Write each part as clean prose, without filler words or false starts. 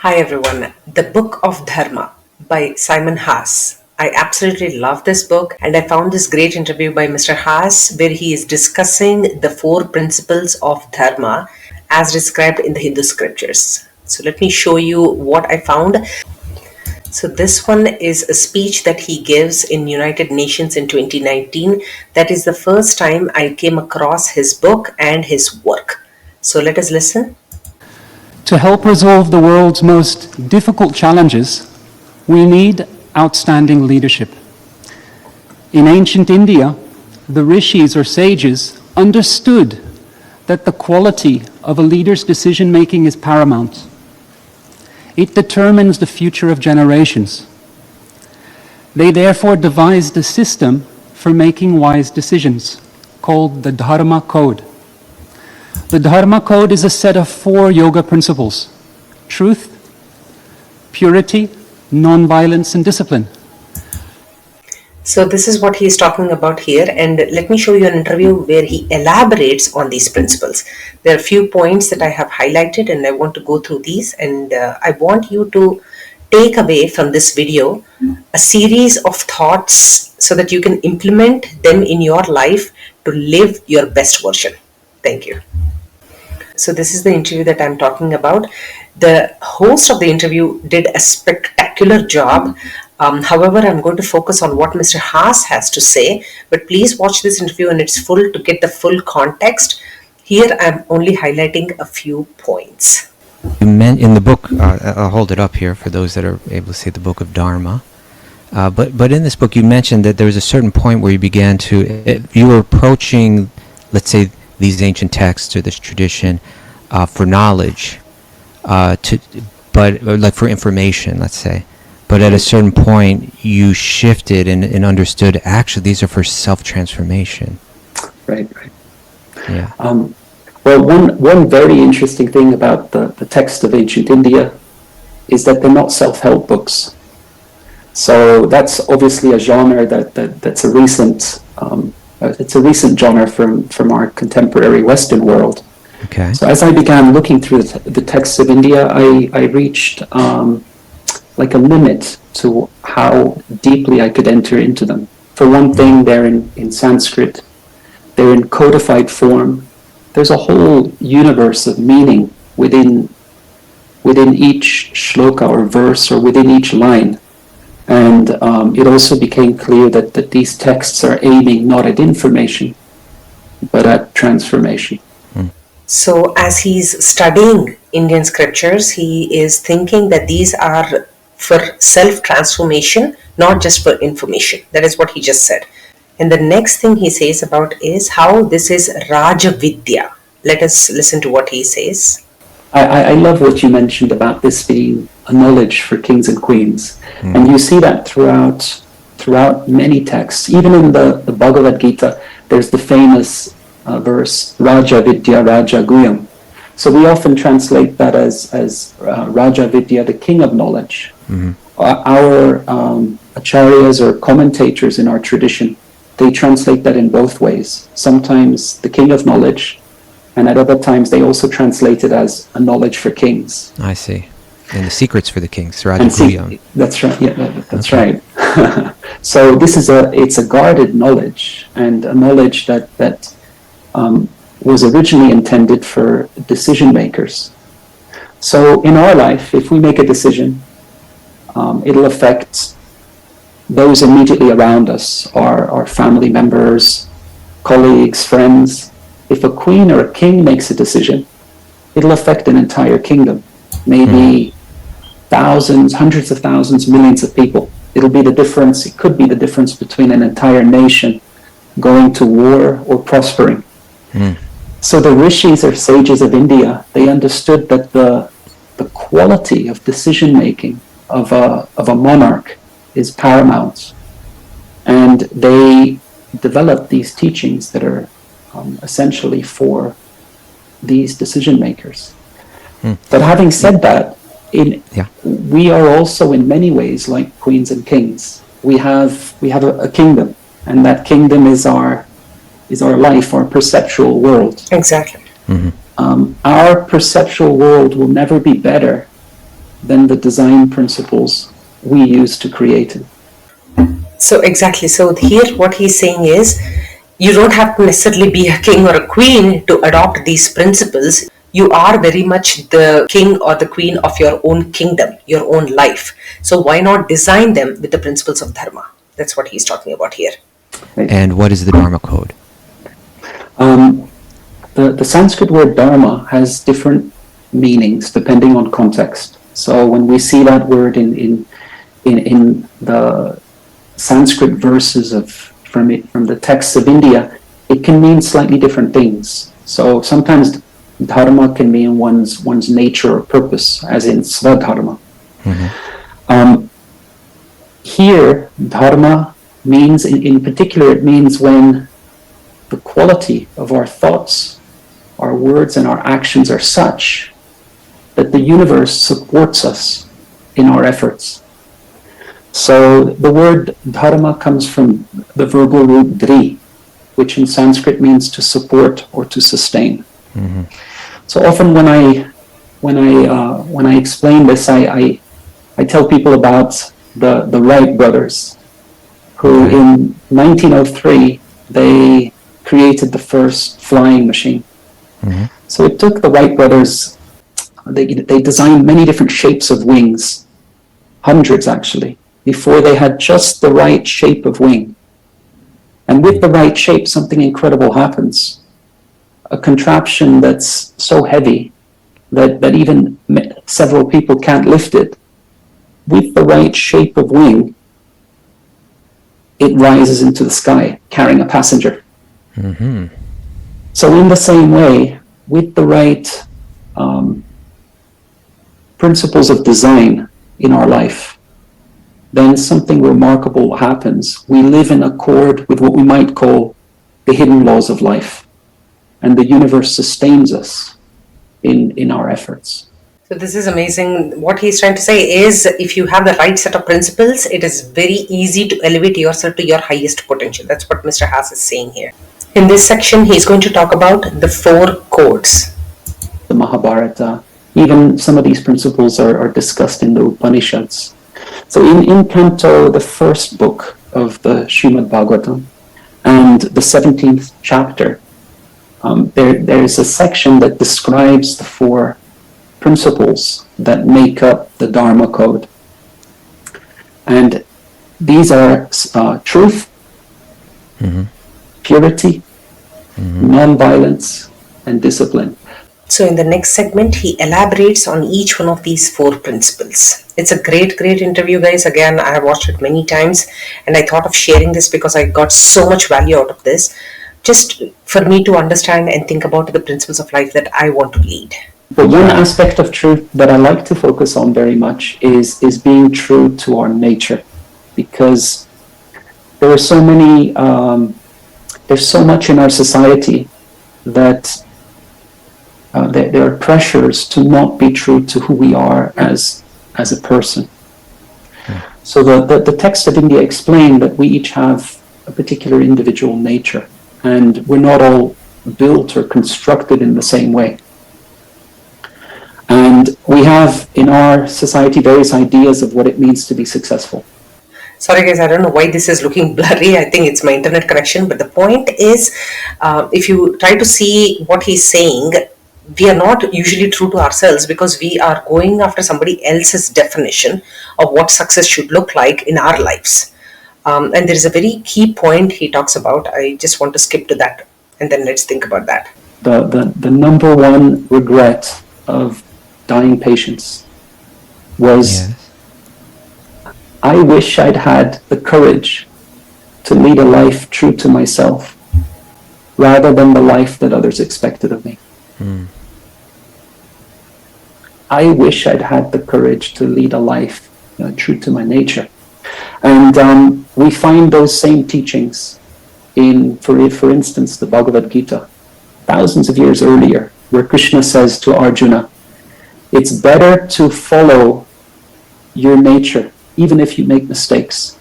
Hi everyone. The Book of Dharma by Simon Haas. I absolutely love this book, and I found this great interview by Mr. Haas where he is discussing the four principles of Dharma as described in the Hindu scriptures. So let me show you what I found. So this one is a speech that he gives in United Nations in 2019. That is the first time I came across his book and his work. So let us listen. To help resolve the world's most difficult challenges, we need outstanding leadership. In ancient India, the rishis or sages understood that the quality of a leader's decision-making is paramount. It determines the future of generations. They therefore devised a system for making wise decisions, called the Dharma Code. The Dharma Code is a set of 4 yoga principles: truth, purity, non-violence, and discipline. So this is what he is talking about here, and let me show you an interview where he elaborates on these principles. There are a few points that I have highlighted and I want to go through these, and I want you to take away from this video a series of thoughts so that you can implement them in your life to live your best version. Thank you. So this is the interview that I'm talking about. The host of the interview did a spectacular job. However, I'm going to focus on what Mr. Haas has to say, but please watch this interview in its full to get the full context. Here I'm only highlighting a few points. In the book, I'll hold it up here for those that are able to see the book of Dharma. But in this book, you mentioned that there was a certain point where you were approaching, let's say, these ancient texts or this tradition for knowledge, but like for information, let's say. But at a certain point, you shifted and understood, actually, these are for self-transformation. Right. Yeah. Well, one very interesting thing about the text of ancient India is that they're not self-help books. So that's obviously a genre that's a recent it's a recent genre from our contemporary Western world. Okay. So as I began looking through the texts of India, I reached like a limit to how deeply I could enter into them. For one thing, they're in Sanskrit, they're in codified form. There's a whole universe of meaning within each shloka or verse or within each line. And it also became clear that these texts are aiming not at information, but at transformation. So as he's studying Indian scriptures, he is thinking that these are for self-transformation, not just for information. That is what he just said. And the next thing he says about is how this is Raja Vidya. Let us listen to what he says. I love what you mentioned about this being a knowledge for kings and queens. And you see that throughout many texts. Even in the Bhagavad Gita, there's the famous verse, Raja Vidya Raja Guyam. So we often translate that as Raja Vidya, the king of knowledge. Mm-hmm. Our acharyas or commentators in our tradition, they translate that in both ways. Sometimes the king of knowledge, and at other times they also translate it as a knowledge for kings. I see. And the secrets for the kings, Raja Guyam. That's right. Yeah, that's okay. Right. So this is it's a guarded knowledge, and a knowledge that was originally intended for decision makers. So in our life, if we make a decision, it'll affect those immediately around us, our family members, colleagues, friends. If a queen or a king makes a decision, it'll affect an entire kingdom, maybe thousands, hundreds of thousands, millions of people. It'll be the difference, it could be the difference between an entire nation going to war or prospering. So the rishis or sages of India, they understood that the quality of decision making of a monarch is paramount, and they developed these teachings that are essentially for these decision makers. But having said that, we are also in many ways like queens and kings. We have a kingdom, and that kingdom is our life, our perceptual world. Exactly. Our perceptual world will never be better than the design principles we use to create it. So exactly. So here what he's saying is you don't have to necessarily be a king or a queen to adopt these principles. You are very much the king or the queen of your own kingdom, your own life. So why not design them with the principles of Dharma? That's what he's talking about here. And what is the Dharma code? The Sanskrit word dharma has different meanings depending on context. So when we see that word in the Sanskrit verses from the texts of India, it can mean slightly different things. So sometimes dharma can mean one's nature or purpose, as in svadharma. Mm-hmm. Here, dharma means, in particular, it means when the quality of our thoughts, our words, and our actions are such that the universe supports us in our efforts. So the word dharma comes from the verbal root dri, which in Sanskrit means to support or to sustain. Mm-hmm. So often when I explain this, I tell people about the Wright brothers, who in 1903 they created the first flying machine. Mm-hmm. So it took the Wright brothers. They designed many different shapes of wings, hundreds actually, before they had just the right shape of wing. And with the right shape, something incredible happens. A contraption that's so heavy that even several people can't lift it, with the right shape of wing, it rises into the sky, carrying a passenger. Mm-hmm. So in the same way, with the right principles of design in our life, then something remarkable happens. We live in accord with what we might call the hidden laws of life, and the universe sustains us in our efforts. So this is amazing. What he's trying to say is if you have the right set of principles, it is very easy to elevate yourself to your highest potential. That's what Mr. Haas is saying here. In this section, he's going to talk about the 4 codes. The Mahabharata, even some of these principles are discussed in the Upanishads. So in Canto, the first book of the Srimad Bhagavatam, and the 17th chapter, there's a section that describes the 4 principles that make up the Dharma code. And these are truth, mm-hmm. purity, mm-hmm. non-violence, and discipline. So in the next segment, he elaborates on each one of these 4 principles. It's a great interview, guys. Again, I have watched it many times, and I thought of sharing this because I got so much value out of this, just for me to understand and think about the principles of life that I want to lead. But one aspect of truth that I like to focus on very much is being true to our nature, because there are so many, there's so much in our society that there are pressures to not be true to who we are as a person. So the text of India explained that we each have a particular individual nature, and we're not all built or constructed in the same way. And we have in our society various ideas of what it means to be successful. Sorry guys, I don't know why this is looking blurry. I think it's my internet connection. But the point is, if you try to see what he's saying, we are not usually true to ourselves because we are going after somebody else's definition of what success should look like in our lives. And there is a very key point he talks about. I just want to skip to that and then let's think about that. The number one regret of dying patients was, I wish I'd had the courage to lead a life true to myself rather than the life that others expected of me. I wish I'd had the courage to lead a life true to my nature. And we find those same teachings in, for instance, the Bhagavad Gita, thousands of years earlier, where Krishna says to Arjuna, it's better to follow your nature, even if you make mistakes,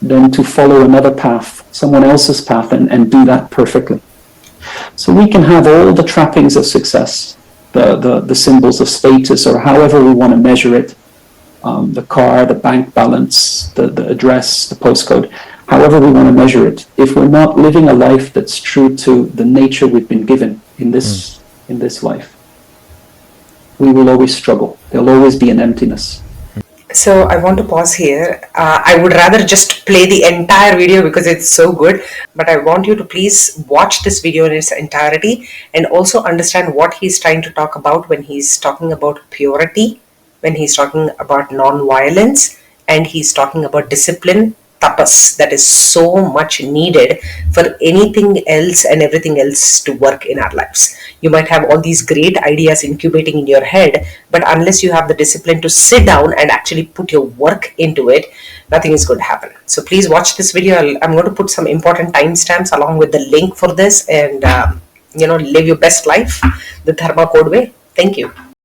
than to follow another path, someone else's path, and do that perfectly. So we can have all the trappings of success, the symbols of status, or however we want to measure it, the car, the bank balance, the address, the postcode, however we want to measure it, if we're not living a life that's true to the nature we've been given in this life, we will always struggle. There'll always be an emptiness. So I want to pause here. I would rather just play the entire video because it's so good, but I want you to please watch this video in its entirety and also understand what he's trying to talk about when he's talking about purity, when he's talking about non-violence, and he's talking about discipline, tapas, that is so much needed for anything else and everything else to work in our lives. You might have all these great ideas incubating in your head, but unless you have the discipline to sit down and actually put your work into it, nothing is going to happen. So please watch this video. I'm going to put some important timestamps along with the link for this, and live your best life the Dharma code way. Thank you.